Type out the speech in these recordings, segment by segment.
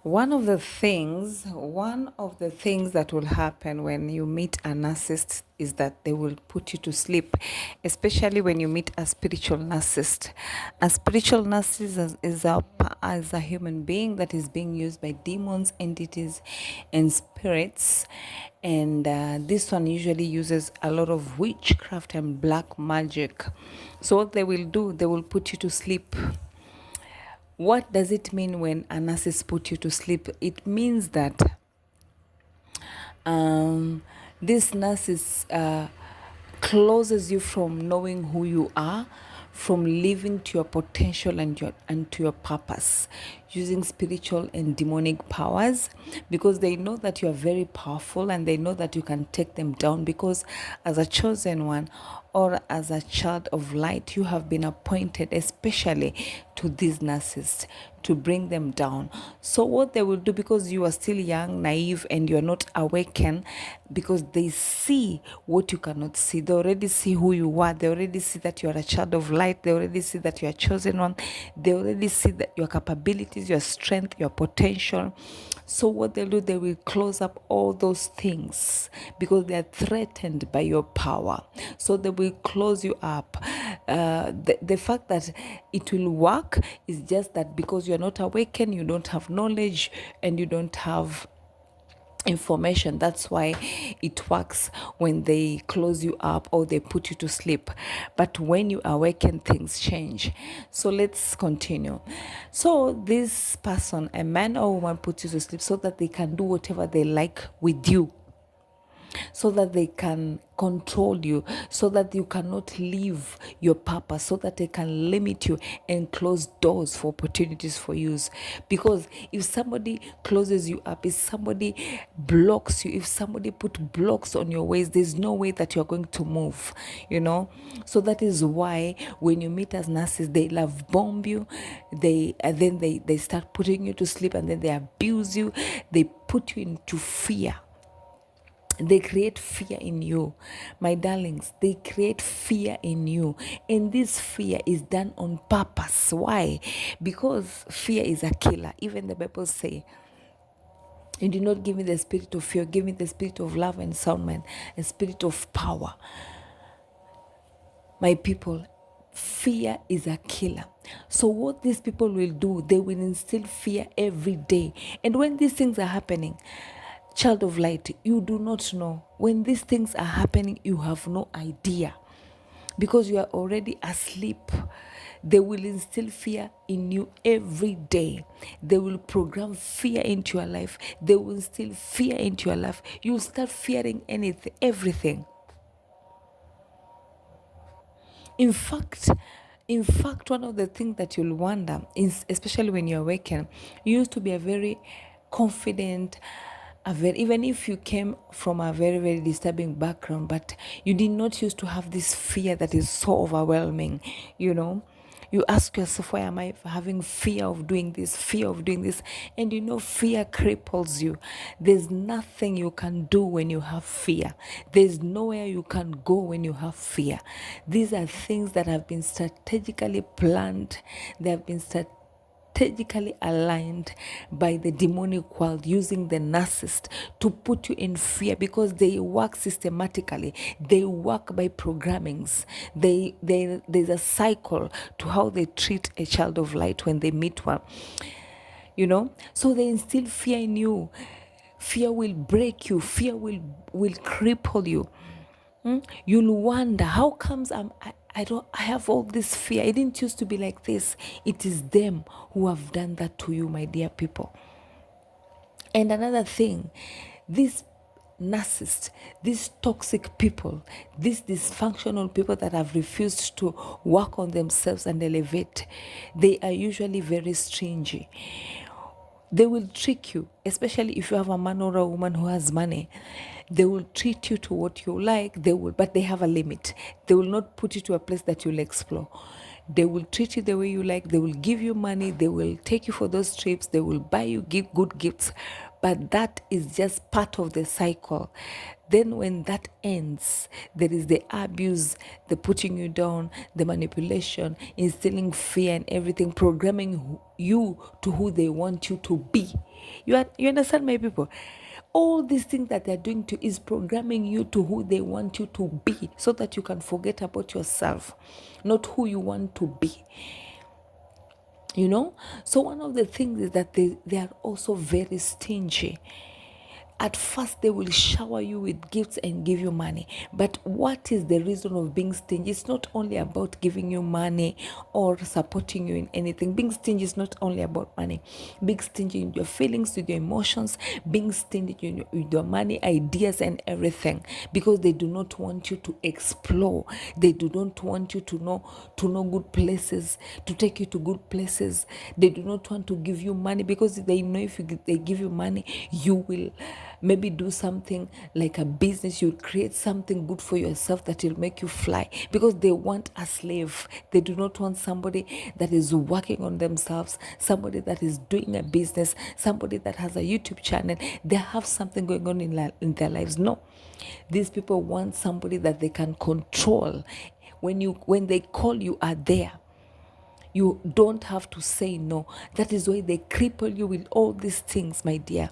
One of the things that will happen when you meet a narcissist is that they will put you to sleep, especially when you meet a spiritual narcissist. A spiritual narcissist is a human being that is being used by demons, entities, and spirits. And this one usually uses a lot of witchcraft and black magic. So what they will do, they will put you to sleep. What does it mean when a narcissist put you to sleep? It means that um, this narcissist closes you from knowing who you are, from living to your potential and to your purpose, using spiritual and demonic powers, because they know that you are very powerful and they know that you can take them down, because as a chosen one or as a child of light, you have been appointed especially to these narcissists to bring them down. So what they will do, because you are still young, naive, and you are not awakened, because they see what you cannot see. They already see who you are. They already see that you are a child of light. They already see that you are chosen one. They already see that your capabilities, your strength, your potential. So what they'll do, they will close up all those things because they are threatened by your power. So they will close you up. The fact that it will work is just that because you're not awakened, you don't have knowledge, and you don't have information. That's why it works when they close you up or they put you to sleep. But when you awaken, things change. So let's continue. So this person, a man or woman, puts you to sleep so that they can do whatever they like with you, so that they can control you, so that you cannot live your purpose, so that they can limit you and close doors for opportunities for use. Because if somebody closes you up, if somebody blocks you, if somebody put blocks on your ways, there's no way that you're going to move, you know. So that is why when you meet as narcissists, they love bomb you, they start putting you to sleep, and then they abuse you, they put you into fear. They create fear in you, my darlings. They create fear in you, and this fear is done on purpose. Why? Because fear is a killer. Even the Bible say, you did not give me the spirit of fear, give me the spirit of love and sound mind, a spirit of power. My people, fear is a killer. So what these people will do, they will instill fear every day. And when these things are happening, child of light, you do not know. When these things are happening, you have no idea, because you are already asleep. They will instill fear in you every day. They will program fear into your life. They will instill fear into your life. You will start fearing anything, everything. In fact, one of the things that you'll wonder is, especially when you awaken, you used to be a very confident, even if you came from a very, very disturbing background, but you did not used to have this fear that is so overwhelming, you know. You ask yourself, why am I having fear of doing this, fear of doing this? And you know, fear cripples you. There's nothing you can do when you have fear. There's nowhere you can go when you have fear. These are things that have been strategically planned. They have been strategically aligned by the demonic world, using the narcissist to put you in fear, because they work systematically. They work by programmings. There's a cycle to how they treat a child of light when they meet one, you know. So they instill fear in you. Fear will break you. Fear will cripple you. You'll wonder, how comes I have all this fear. I didn't used to be like this. It is them who have done that to you, my dear people. And another thing, these narcissists, these toxic people, these dysfunctional people that have refused to work on themselves and elevate, they are usually very stingy. They will trick you, especially if you have a man or a woman who has money. They will treat you to what you like. But they have a limit. They will not put you to a place that you'll explore. They will treat you the way you like. They will give you money. They will take you for those trips. They will buy you good gifts. But that is just part of the cycle. Then when that ends, there is the abuse, the putting you down, the manipulation, instilling fear and everything, programming you to who they want you to be. You understand, my people? All these things that they're doing to is programming you to who they want you to be, so that you can forget about yourself, not who you want to be. So one of the things is that they are also very stingy. At first, they will shower you with gifts and give you money. But what is the reason of being stingy? It's not only about giving you money or supporting you in anything. Being stingy is not only about money. Being stingy in your feelings, with your emotions, being stingy with your money, ideas, and everything. Because they do not want you to explore. They do not want you to know good places, to take you to good places. They do not want to give you money, because they know if they give you money, you will maybe do something like a business. You'll create something good for yourself that will make you fly, because they want a slave. They do not want somebody that is working on themselves, somebody that is doing a business, somebody that has a YouTube channel. They have something going on in their lives. No, these people want somebody that they can control. When they call, you are there. You don't have to say no. That is why they cripple you with all these things, my dear.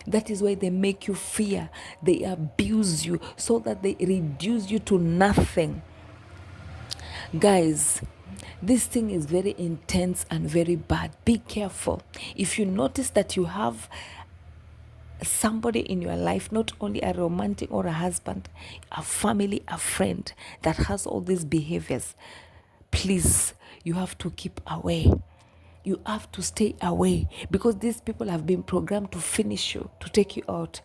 That is why they make you fear. They abuse you so that they reduce you to nothing. Guys, this thing is very intense and very bad. Be careful. If you notice that you have somebody in your life, not only a romantic or a husband, a family, a friend that has all these behaviors, please, you have to keep away. You have to stay away, because these people have been programmed to finish you, to take you out.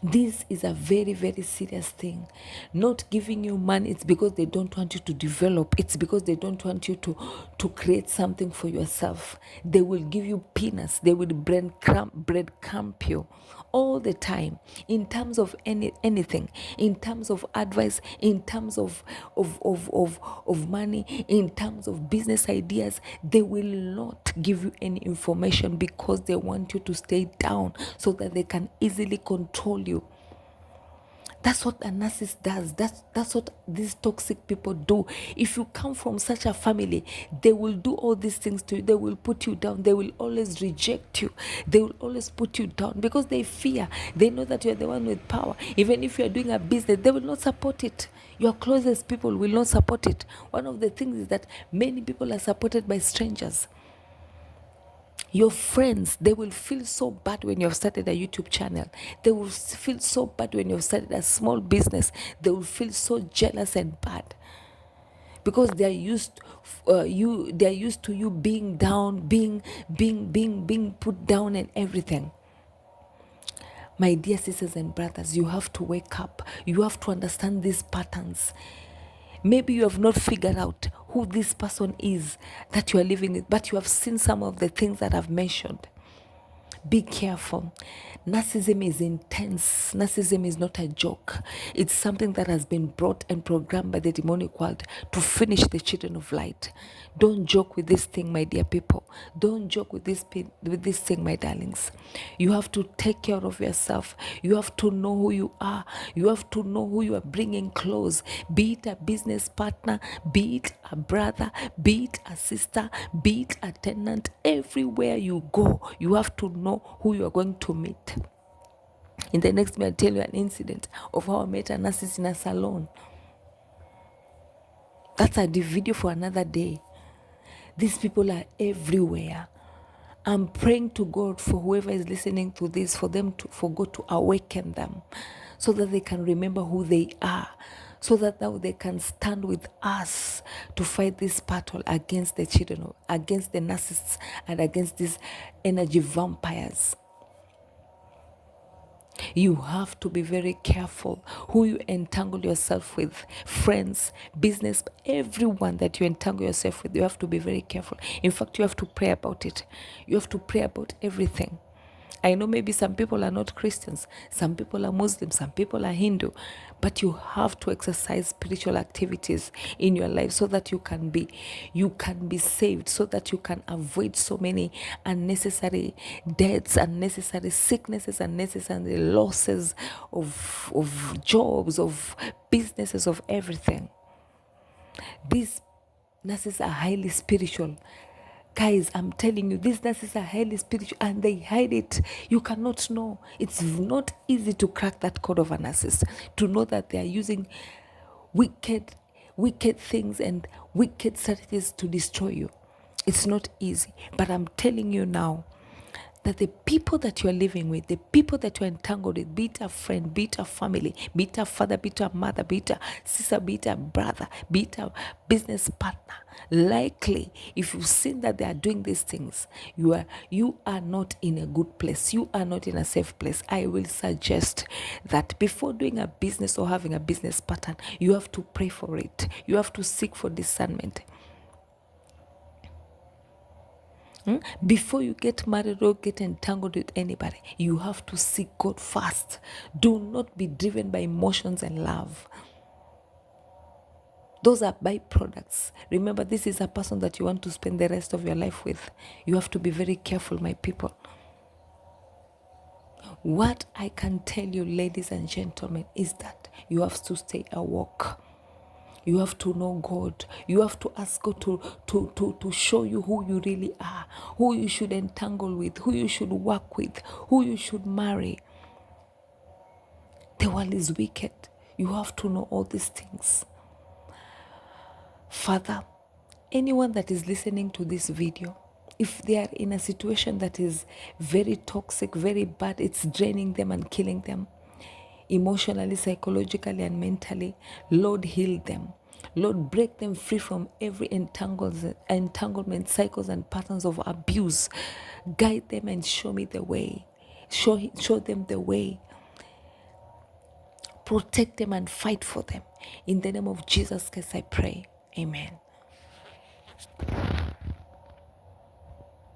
This is a very, very serious thing. Not giving you money, it's because they don't want you to develop. It's because they don't want you to create something for yourself. They will give you peanuts. They will breadcrumb you all the time, in terms of anything, in terms of advice, in terms of money, in terms of business ideas. They will not give you any information, because they want you to stay down so that they can easily control you. That's what a narcissist does. That's what these toxic people do. If you come from such a family, they will do all these things to you. They will put you down. They will always reject you. They will always put you down, because they fear. They know that you're the one with power. Even if you're doing a business, they will not support it. Your closest people will not support it. One of the things is that many people are supported by strangers. Your friends, they will feel so bad when you've started a YouTube channel. They will feel so bad when you've started a small business. They will feel so jealous and bad, because they are used to you being down, being put down and everything. My dear sisters and brothers, you have to wake up. You have to understand these patterns. Maybe you have not figured out who this person is that you are living with, but you have seen some of the things that I've mentioned. Be careful. Narcissism is intense. Narcissism is not a joke. It's something that has been brought and programmed by the demonic world to finish the children of light. Don't joke with this thing, my dear people. Don't joke with this thing, my darlings. You have to take care of yourself. You have to know who you are. You have to know who you are bringing close. Be it a business partner, be it a brother, be it a sister, be it a tenant. Everywhere you go, you have to know who you are going to meet. In the next minute, I'll tell you an incident of how I met a narcissist in a salon. That's a video for another day. These people are everywhere. I'm praying to God for whoever is listening to this, for God to awaken them, so that they can remember who they are, so that now they can stand with us to fight this battle against the children, against the narcissists, and against these energy vampires. You have to be very careful who you entangle yourself with. Friends, business, everyone that you entangle yourself with, you have to be very careful. In fact, you have to pray about it. You have to pray about everything. I know maybe some people are not Christians, some people are Muslims, some people are Hindu, but you have to exercise spiritual activities in your life so that you can be saved, so that you can avoid so many unnecessary deaths, unnecessary sicknesses, unnecessary losses of jobs, of businesses, of everything. These nurses are highly spiritual. Guys, I'm telling you, these nurses are highly spiritual and they hide it. You cannot know. It's not easy to crack that code of a narcissist, to know that they are using wicked things and wicked strategies to destroy you. It's not easy. But I'm telling you now, that the people that you're living with, the people that you're entangled with, be it a friend, be it a family, be it a father, be it a mother, be it a sister, be it a brother, be it a business partner, likely if you've seen that they are doing these things, you are not in a good place, you are not in a safe place. I will suggest that before doing a business or having a business pattern, you have to pray for it. You have to seek for discernment. Before you get married or get entangled with anybody, you have to seek God first. Do not be driven by emotions and love. Those are byproducts. Remember, this is a person that you want to spend the rest of your life with. You have to be very careful, my people. What I can tell you, ladies and gentlemen, is that you have to stay awoke. You have to know God. You have to ask God to show you who you really are, who you should entangle with, who you should work with, who you should marry. The world is wicked. You have to know all these things. Father, anyone that is listening to this video, if they are in a situation that is very toxic, very bad, it's draining them and killing them, emotionally, psychologically, and mentally, Lord, heal them. Lord, break them free from every entanglement, cycles, and patterns of abuse. Guide them and show me the way. Show them the way. Protect them and fight for them. In the name of Jesus Christ, I pray. Amen.